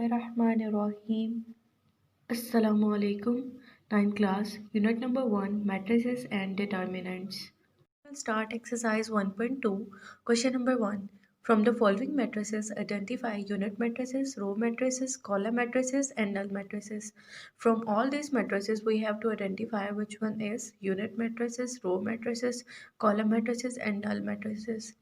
Bismillahirrahmanirrahim. Assalamu alaikum. 9th class, unit number 1, matrices and determinants. We'll start exercise 1.2. Question number 1. From the following matrices, identify unit matrices, row matrices, column matrices, and null matrices. From all these matrices, we have to identify which one is unit matrices, row matrices, column matrices, and null matrices.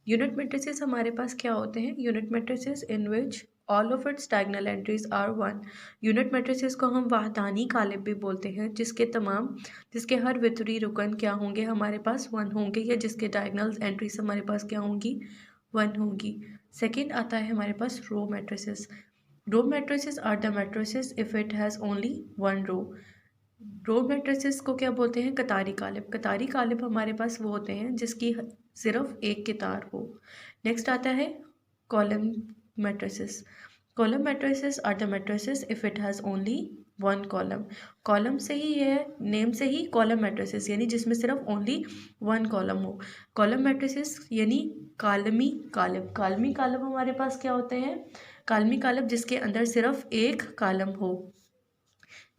Unit matrices हमारे पास क्या होते हैं? Unit matrices in which all of its diagonal entries are 1। Unit matrices को हम वाहदानी कालिब भी बोलते हैं, जिसके हर वितरी रुकन क्या होंगे? हमारे पास 1 होंगे, या जिसके डायगोनल एंट्रीज हमारे पास क्या होंगी? 1 होंगी। सेकेंड आता है हमारे पास row matrices. Row matrices are the matrices if it has only 1 row. Row matrices को क्या बोलते हैं? कतारी कालिब। कतारी कालिब हमारे पास वो होते हैं जिसकी सिर्फ एक कितार हो। नेक्स्ट आता है column matrices. Column matrices are the matrices if it has only 1 column. Column से ही है, नेम से ही कॉलम मैट्रिसेस, यानी जिसमें सिर्फ ओनली 1 कॉलम हो। कॉलम मैट्रिसेस यानी कालमी कालिब। कालमी कालिब हमारे पास क्या होते हैं? कालमी कालिब जिसके अंदर सिर्फ एक कॉलम हो।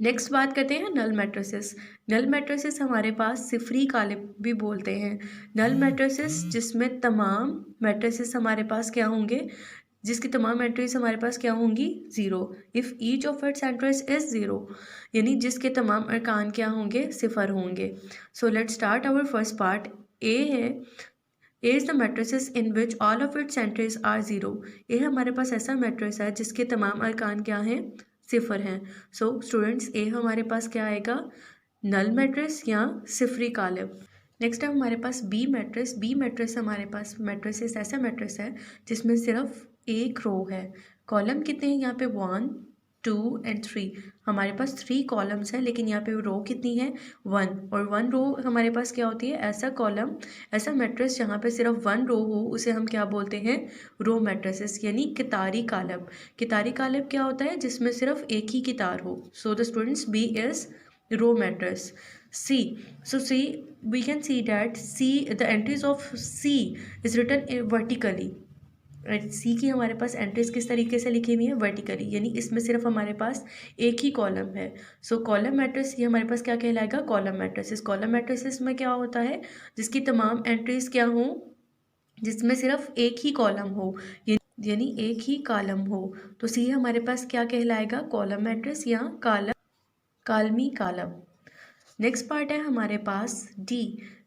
नेक्स्ट बात करते हैं नल मैट्रिसेस। नल मैट्रिसेस हमारे पास सिफरी कालिब भी बोलते हैं। नल मैट्रिसेस जिसमें तमाम मैट्रिसेस हमारे पास क्या होंगे? जिसकी तमाम एंट्रीज हमारे पास क्या होंगी? 0। If each of its entries is 0, यानी जिसके तमाम अरकान क्या होंगे? सिफर होंगे। So let start our first part. A है, A is the matrices in which all of its entries are 0। A हमारे पास ऐसा मैट्रिस है जिसके तमाम अरकान क्या हैं? सिफर हैं। सो स्टूडेंट्स, ए हमारे पास क्या आएगा? नल मैट्रिस या सिफरी कालिब। नेक्स्ट है हमारे पास बी मैट्रिस। बी मैट्रिस हमारे पास मैट्रिसेस ऐसा मैट्रिस है जिसमें सिर्फ एक रो है। कॉलम कितने हैं यहाँ पे? 1, 2 एंड 3। हमारे पास 3 कॉलम्स हैं, लेकिन यहाँ पे रो कितनी है? 1। और 1 रो हमारे पास क्या होती है? ऐसा कॉलम, ऐसा मैट्रिस जहाँ पे सिर्फ 1 रो हो, उसे हम क्या बोलते हैं? रो मैट्रिसेस, यानी कितारी कालिब। कितारी कालिब क्या होता है? जिसमें सिर्फ एक ही कितार हो। So the students, B is row matrix. C. So C, we can see that C, the entries of C is written vertically. सी की हमारे पास एंट्रीज किस तरीके से लिखी हुई है? वर्टिकली, यानी इसमें सिर्फ हमारे पास एक ही कॉलम है। सो कॉलम मैट्रिस ये हमारे पास क्या कहलाएगा? Column matrices. कॉलम मैट्रिसेस में क्या होता है? जिसकी तमाम एंट्रीज क्या हो? जिसमें सिर्फ एक ही कॉलम हो, यानी एक ही कॉलम हो। तो सी हमारे पास क्या कहलाएगा? कॉलम मैट्रिस या कालमी कालम। नेक्स्ट पार्ट है हमारे पास डी।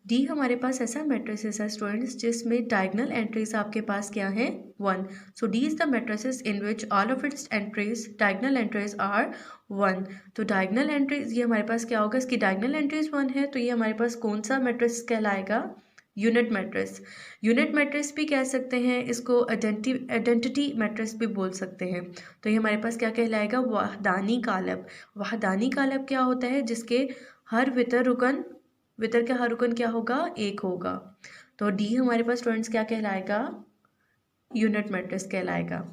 डी हमारे पास ऐसा मैट्रिसेस है स्टूडेंट्स जिसमें डायगोनल एंट्रीज आपके पास क्या है? 1। So D is the matrices in which all of its entries, diagonal entries are 1। तो डायगोनल एंट्रीज ये हमारे पास क्या होगा? इसकी डायगोनल एंट्रीज 1 है, तो ये हमारे पास कौन सा मैट्रिक्स कहलाएगा? Unit matrix. यूनिट मैट्रिक्स भी कह सकते हैं इसको, आइडेंटिटी मैट्रिक्स भी बोल सकते हैं। तो ये हमारे पास क्या कहलाएगा? वाहदानी कालिब। वाहदानी कालिब क्या होता है? जिसके हर वितर का हर रुकन क्या होगा? 1 होगा। तो डी हमारे पास स्टूडेंट्स क्या कहलाएगा? यूनिट मैट्रिक्स कहलाएगा।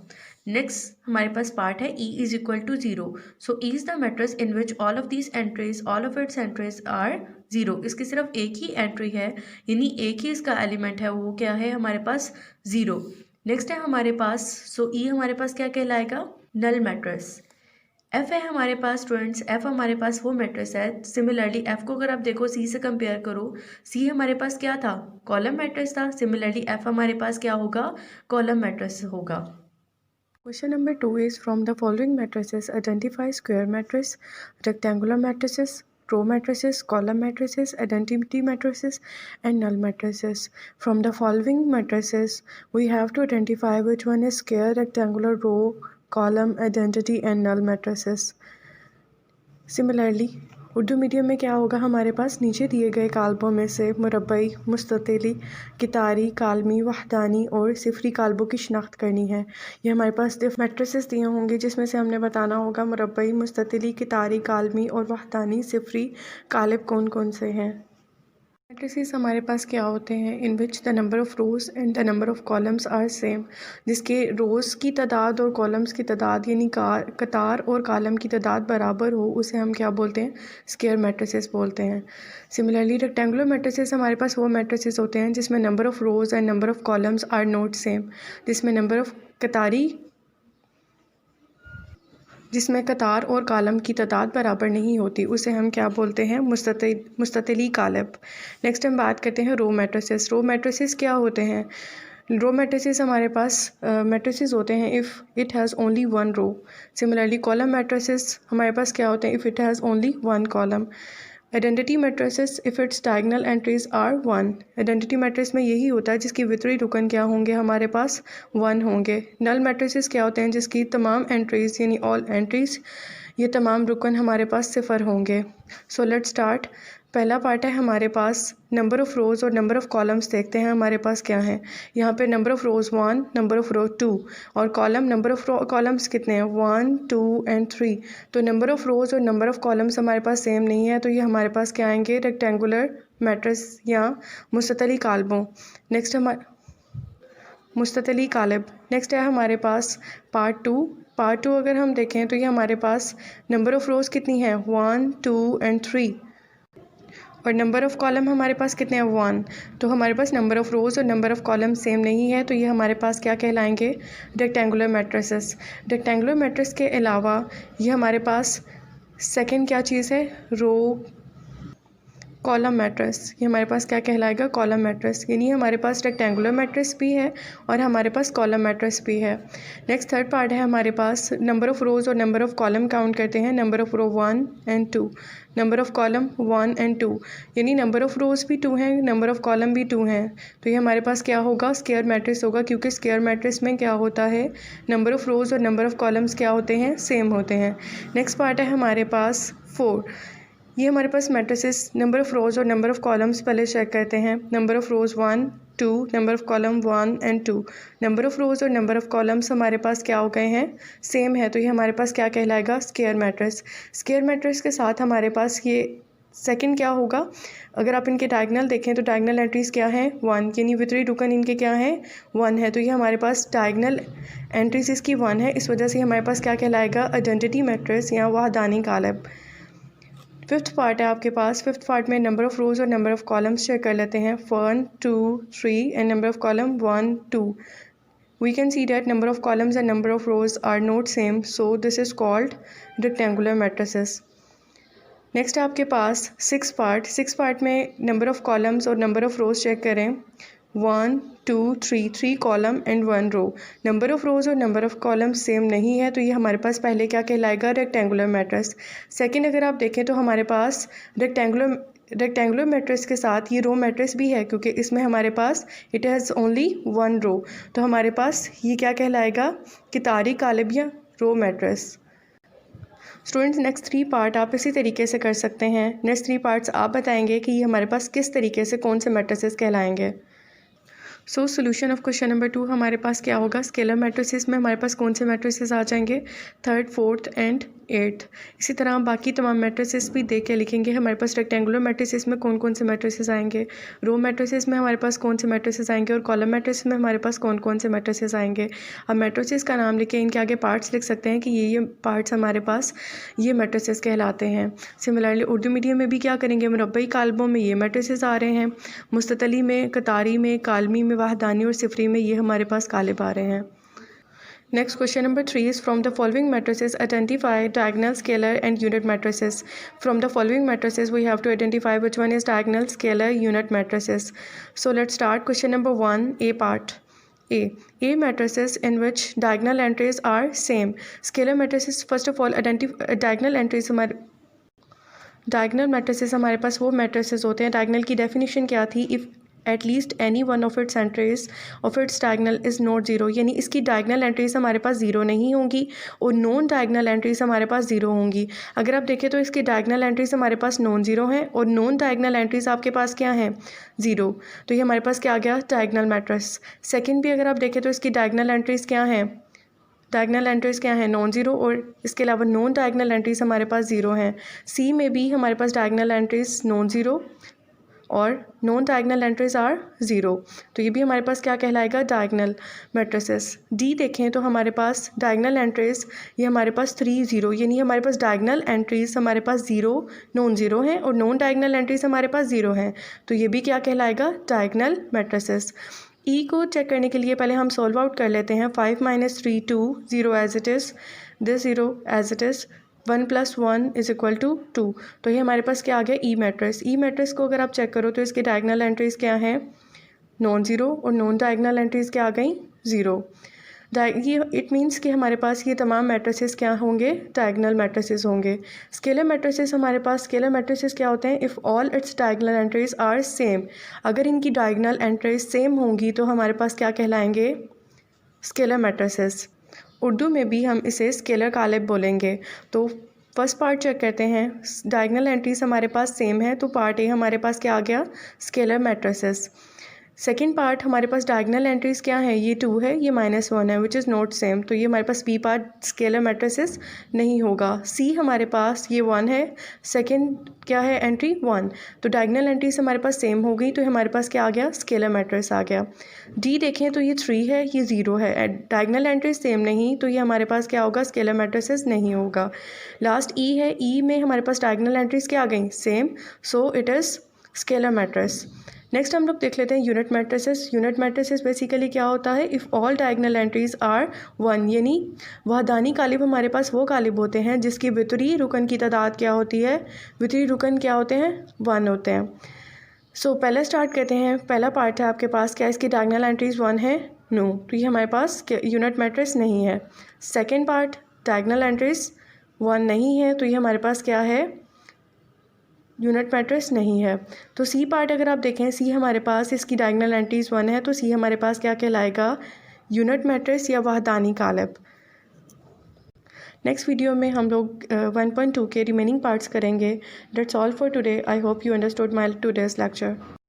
नेक्स्ट हमारे पास पार्ट है E is equal to 0। So E is the matrix in which all of its entries are 0। इसकी सिर्फ एक ही एंट्री है, यानी एक ही इसका एलिमेंट है, वो क्या है हमारे पास? 0। नेक्स्ट है हमारे पास, सो ई हमारे पास क्या कहलाएगा? Null matrix. एफ है हमारे पास स्टूडेंट्स, एफ हमारे पास वो मैट्रिक्स है। सिमिलरली एफ को अगर आप देखो सी से कंपेयर करो, सी हमारे पास क्या था? कॉलम मैट्रिक्स था। सिमिलरली एफ हमारे पास क्या होगा? कॉलम मैट्रिक्स होगा। Question number 2 is from the following matrices identify square matrix, rectangular matrices, row matrices, column matrices, identity matrices, and null matrices. From the following matrices, we have to identify which one is square, rectangular, row, column, identity, and null matrices. Similarly, Urdu medium में क्या होगा? हमारे पास नीचे दिए गए काल्बों में से मुरब्बई, मुस्ततिली, कितारी, कालमी, वहदानी और सिफरी काल्बों की शिनाख्त करनी है। ये हमारे पास मैट्रिसेस दिए होंगे जिसमें से हमने बताना होगा मुरब्बई, मुस्ततिली, कितारी, कालमी और वहदानी सिफरी कालिब कौन कौन से हैं। मैट्रिसेस हमारे पास क्या होते हैं? In which the number of rows and the number of columns are same. जिसके रोज़ की तादाद और कॉलम्स की तादाद यानी कतार और कॉलम की तादाद बराबर हो, उसे हम क्या बोलते हैं? स्क्वायर मैट्रिसेस बोलते हैं। सिमिलरली रेक्टेंगुलर मैट्रिसेस हमारे पास वो मैट्रिसेस होते हैं जिसमें number of rows and number of columns are not same. जिसमें नंबर ऑफ़ कतारी जिसमें कतार और कालम की तादाद बराबर नहीं होती उसे हम क्या बोलते हैं? मुस्ततिली कालब। नेक्स्ट हम बात करते हैं रो मैट्रिसेस। रो मैट्रिसेस क्या होते हैं? रो मैट्रिसेस हमारे पास मैट्रिसेस होते हैं if it has only one row. Similarly column matrices हमारे पास क्या होते हैं? If it has only one column. Identity matrices if its diagonal entries are one. Identity matrix में यही होता है जिसकी वितरी रुकन क्या होंगे? हमारे पास वन होंगे। नल मैट्रिसेस क्या होते हैं? जिसकी तमाम एंट्रीज यानी ऑल एंट्रीज ये तमाम रुकन हमारे पास सिफर होंगे। So let's start. पहला पार्ट है हमारे पास नंबर ऑफ़ रोज़ और नंबर ऑफ़ कॉलम्स देखते हैं हमारे पास क्या है। यहाँ पे number of rows 1, number of row 2 और कॉलम नंबर ऑफ़ कॉलम्स कितने हैं? 1, 2 एंड 3। तो नंबर ऑफ़ रोज़ और नंबर ऑफ़ कॉलम्स हमारे पास सेम नहीं है, तो ये हमारे पास क्या आएंगे? रेक्टेंगुलर मैट्रिक्स या मुस्ततली कालबों। नेक्स्ट मुस्ततली कालब। नेक्स्ट है हमारे पास पार्ट 2। पार्ट 2 अगर हम देखें तो ये हमारे पास नंबर ऑफ़ रोज़ कितनी है? 1, 2 एंड 3 और नंबर ऑफ़ कॉलम हमारे पास कितने हैं? 1। तो हमारे पास नंबर ऑफ़ रोज़ और नंबर ऑफ़ कॉलम सेम नहीं है, तो ये हमारे पास क्या कहलाएंगे? Rectangular matrices. रेक्टेंगुलर मैट्रिक्स के अलावा ये हमारे पास सेकंड क्या चीज़ है? Row column matrix. ये हमारे पास क्या कहलाएगा? Column matrix. यानी हमारे पास रेक्टेंगुलर मैट्रिक्स भी है और हमारे पास कॉलम मैट्रिक्स भी है। नेक्स्ट थर्ड पार्ट है हमारे पास नंबर ऑफ़ रोज़ और नंबर ऑफ़ कॉलम काउंट करते हैं। Number of row 1 and 2, number of column 1 and 2। यानी नंबर ऑफ़ रोज़ भी 2 हैं, नंबर ऑफ़ कॉलम भी 2 हैं। तो ये हमारे पास क्या होगा? स्क्वायर मैट्रिक्स होगा, क्योंकि स्क्वायर मैट्रिक्स में क्या होता है? नंबर ऑफ़ रोज़ और नंबर ऑफ़ कॉलम्स क्या होते हैं? सेम होते हैं। नेक्स्ट पार्ट है हमारे पास 4। ये हमारे पास मैट्रिसेस नंबर ऑफ़ रोज़ और नंबर ऑफ़ कॉलम्स पहले चेक करते हैं। Number of rows 1, 2, number of column 1 and 2। Number of rows और नंबर ऑफ़ कॉलम्स हमारे पास क्या हो गए हैं? सेम है, तो ये हमारे पास क्या कहलाएगा? Square matrix. स्क्वायर मैट्रिक्स के साथ हमारे पास ये सेकंड क्या होगा? अगर आप इनके डायगोनल देखें तो डायगोनल एंट्रीज़ क्या हैं? 1, यानी वितरी रुकन इनके क्या है? 1 है, तो ये हमारे पास डायगोनल एंट्रीज़ इसकी 1 है। इस वजह से हमारे पास क्या कहलाएगा? आइडेंटिटी मैट्रिक्स या वहदानी कालब। फिफ्थ पार्ट है आपके पास। फिफ्थ पार्ट में नंबर ऑफ़ रोज़ और नंबर ऑफ़ कॉलम्स चेक कर लेते हैं। 1, 2, 3 and number of column 1, 2। We can see that number of columns and number of rows are not same, so this is called rectangular matrices. Next है आपके पास six part में number of columns और number of rows check करें। 1, 2, 3 column and 1 row. Number of rows और number of column same नहीं है, तो ये हमारे पास पहले क्या कहलाएगा? Rectangular matrix. सेकंड अगर आप देखें तो हमारे पास रेक्टेंगुलर मैट्रिक्स के साथ ये रो मैट्रिक्स भी है, क्योंकि इसमें हमारे पास इट हैज़ ओनली 1 रो। तो हमारे पास ये क्या कहलाएगा? कितारी कालब या row matrix. Students next 3 part आप इसी तरीके से कर सकते हैं। नेक्स्ट 3 पार्ट्स आप बताएंगे कि ये हमारे पास किस तरीके से कौन से मैट्रिसेस कहलाएंगे। So solution of question number 2 हमारे पास क्या होगा? स्केलर मैट्रिसेस में हमारे पास कौन से मैट्रिसेस आ जाएंगे? 3rd, 4th and 8th। इसी तरह हम बाकी तमाम मैट्रिसेस भी देख के लिखेंगे। हमारे पास रेक्टेंगुलर मैट्रिसेस में कौन कौन से मैट्रिसेस आएंगे, रो मैट्रिसेस में हमारे पास कौन से मैट्रिसेस आएंगे और कॉलम मैट्रिसेस में हमारे पास कौन कौन से मैट्रिसेस आएंगे। अब मैट्रिसेस का नाम लिखे, इनके आगे पार्ट्स लिख सकते हैं कि ये पार्ट्स हमारे पास ये मैट्रिसेस कहलाते हैं। सिमिलरली उर्दू मीडियम में भी क्या करेंगे? मुरब्बई कालबों में ये मैट्रिसेस आ रहे हैं, मुस्ततली में, कतारी में, कालमी में, वहदानी और सिफरी में ये हमारे पास कालिब आ रहे हैं। Next question number 3 is from the following matrices identify diagonal, scalar and unit matrices. From the following matrices we have to identify which one is diagonal, scalar, unit matrices. So let's start question number 1, A part. A matrices in which diagonal entries are same. Scalar matrices first of all diagonal entries हमारे diagonal matrices हमारे पास वो matrices होते हैं। Diagonal की definition क्या थी? If at least any one of its entries of its diagonal is not zero, यानी इसकी डायगनल एंट्रीज हमारे पास ज़ीरो नहीं होंगी और नॉन डायगनल एंट्रीज हमारे पास ज़ीरो होंगी। अगर आप देखें तो इसकी डायगनल एंट्रीज हमारे पास नॉन ज़ीरो हैं और नॉन डायगनल एंट्रीज आपके पास क्या हैं? ज़ीरो। तो ये हमारे पास क्या आ गया? Diagonal matrix. सेकेंड भी अगर आप देखें तो इसकी डायगनल एंट्रीज क्या हैं? डायगनल एंट्रीज क्या है? नॉन ज़ीरो, और इसके अलावा नॉन डायगनल एंट्रीज हमारे पास ज़ीरो हैं। सी में भी हमारे पास डायगनल एंट्रीज नॉन ज़ीरो और non diagonal entries are zero, तो ये भी हमारे पास क्या कहलाएगा? Diagonal matrices. डी देखें तो हमारे पास डायगनल एंट्रीज ये हमारे पास 3, 0, यानी हमारे पास डायगनल एंट्रीज हमारे पास ज़ीरो, नॉन ज़ीरो हैं और नॉन डायगनल एंट्रीज हमारे पास ज़ीरो हैं, तो ये भी क्या कहलाएगा? Diagonal matrices. ई को चेक करने के लिए पहले हम सॉल्व आउट कर लेते हैं। 5 - 3 2 0 as it is, this 0 as it is, 1 + 1 = 2। तो ये हमारे पास क्या आ गया, ई मैट्रिक्स। ई मैट्रिक्स को अगर आप चेक करो तो इसके डायगोनल एंट्रीज़ क्या हैं, नॉन ज़ीरो, और नॉन डायगोनल एंट्रीज़ क्या आ गई, 0। ये इट मीन्स कि हमारे पास ये तमाम मैट्रिसेस क्या होंगे, डायगोनल मैट्रिसेस होंगे। स्केलर मैट्रिसेस हमारे पास, स्केलर मैट्रिसेस क्या होते हैं, if all its diagonal entries are same. अगर इनकी डायगोनल एंट्रीज सेम होंगी तो हमारे पास क्या कहलाएंगे, स्केलर मैट्रिसेस। उर्दू में भी हम इसे स्केलर कालिब बोलेंगे। तो फर्स्ट पार्ट चेक करते हैं, डायगोनल एंट्रीज हमारे पास सेम है तो पार्ट ए हमारे पास क्या आ गया, स्केलर मैट्रिसेस। सेकेंड पार्ट हमारे पास डायगोनल एंट्रीज क्या है, ये 2 है, ये -1 है, विच इज़ नॉट सेम। तो ये हमारे पास बी पार्ट स्केलर मैट्रिसेस नहीं होगा। सी हमारे पास ये 1 है, सेकेंड क्या है एंट्री 1, तो डायगोनल एंट्रीज हमारे पास सेम हो गई तो हमारे पास क्या आ गया, स्केलर मैट्रिक्स आ गया। डी देखें तो ये 3 है, ये 0 है, डायगोनल एंट्रीज सेम नहीं तो ये हमारे पास क्या होगा, स्केलर मैट्रिसेस नहीं होगा। लास्ट ई है, ई में हमारे पास डायगोनल एंट्रीज क्या आ गई, same, so it is scalar matrix. Next हम लोग देख लेते हैं unit matrices. Unit matrices basically क्या होता है, if all diagonal entries are 1, यानी वहदानी कालिब हमारे पास वो कालिब होते हैं जिसकी वितरी रुकन की तादाद क्या होती है, वितरी रुकन क्या होते हैं, 1 होते हैं। सो पहले स्टार्ट करते हैं, पहला पार्ट है आपके पास, क्या इसकी डायगोनल एंट्रीज 1 है, नो, तो ये हमारे पास यूनिट मैट्रिक्स नहीं है। सेकेंड पार्ट, डायगोनल एंट्रीज 1 नहीं है तो ये हमारे पास क्या है, यूनिट मैट्रिक्स नहीं है। तो सी पार्ट अगर आप देखें, सी हमारे पास इसकी डायगोनल एंट्रीज 1 है तो सी हमारे पास क्या कहलाएगा, यूनिट मैट्रिक्स या वहदानी कालिब। नेक्स्ट वीडियो में हम लोग 1.2 के रिमेनिंग पार्ट्स करेंगे। That's all for today. I hope you understood my today's lecture.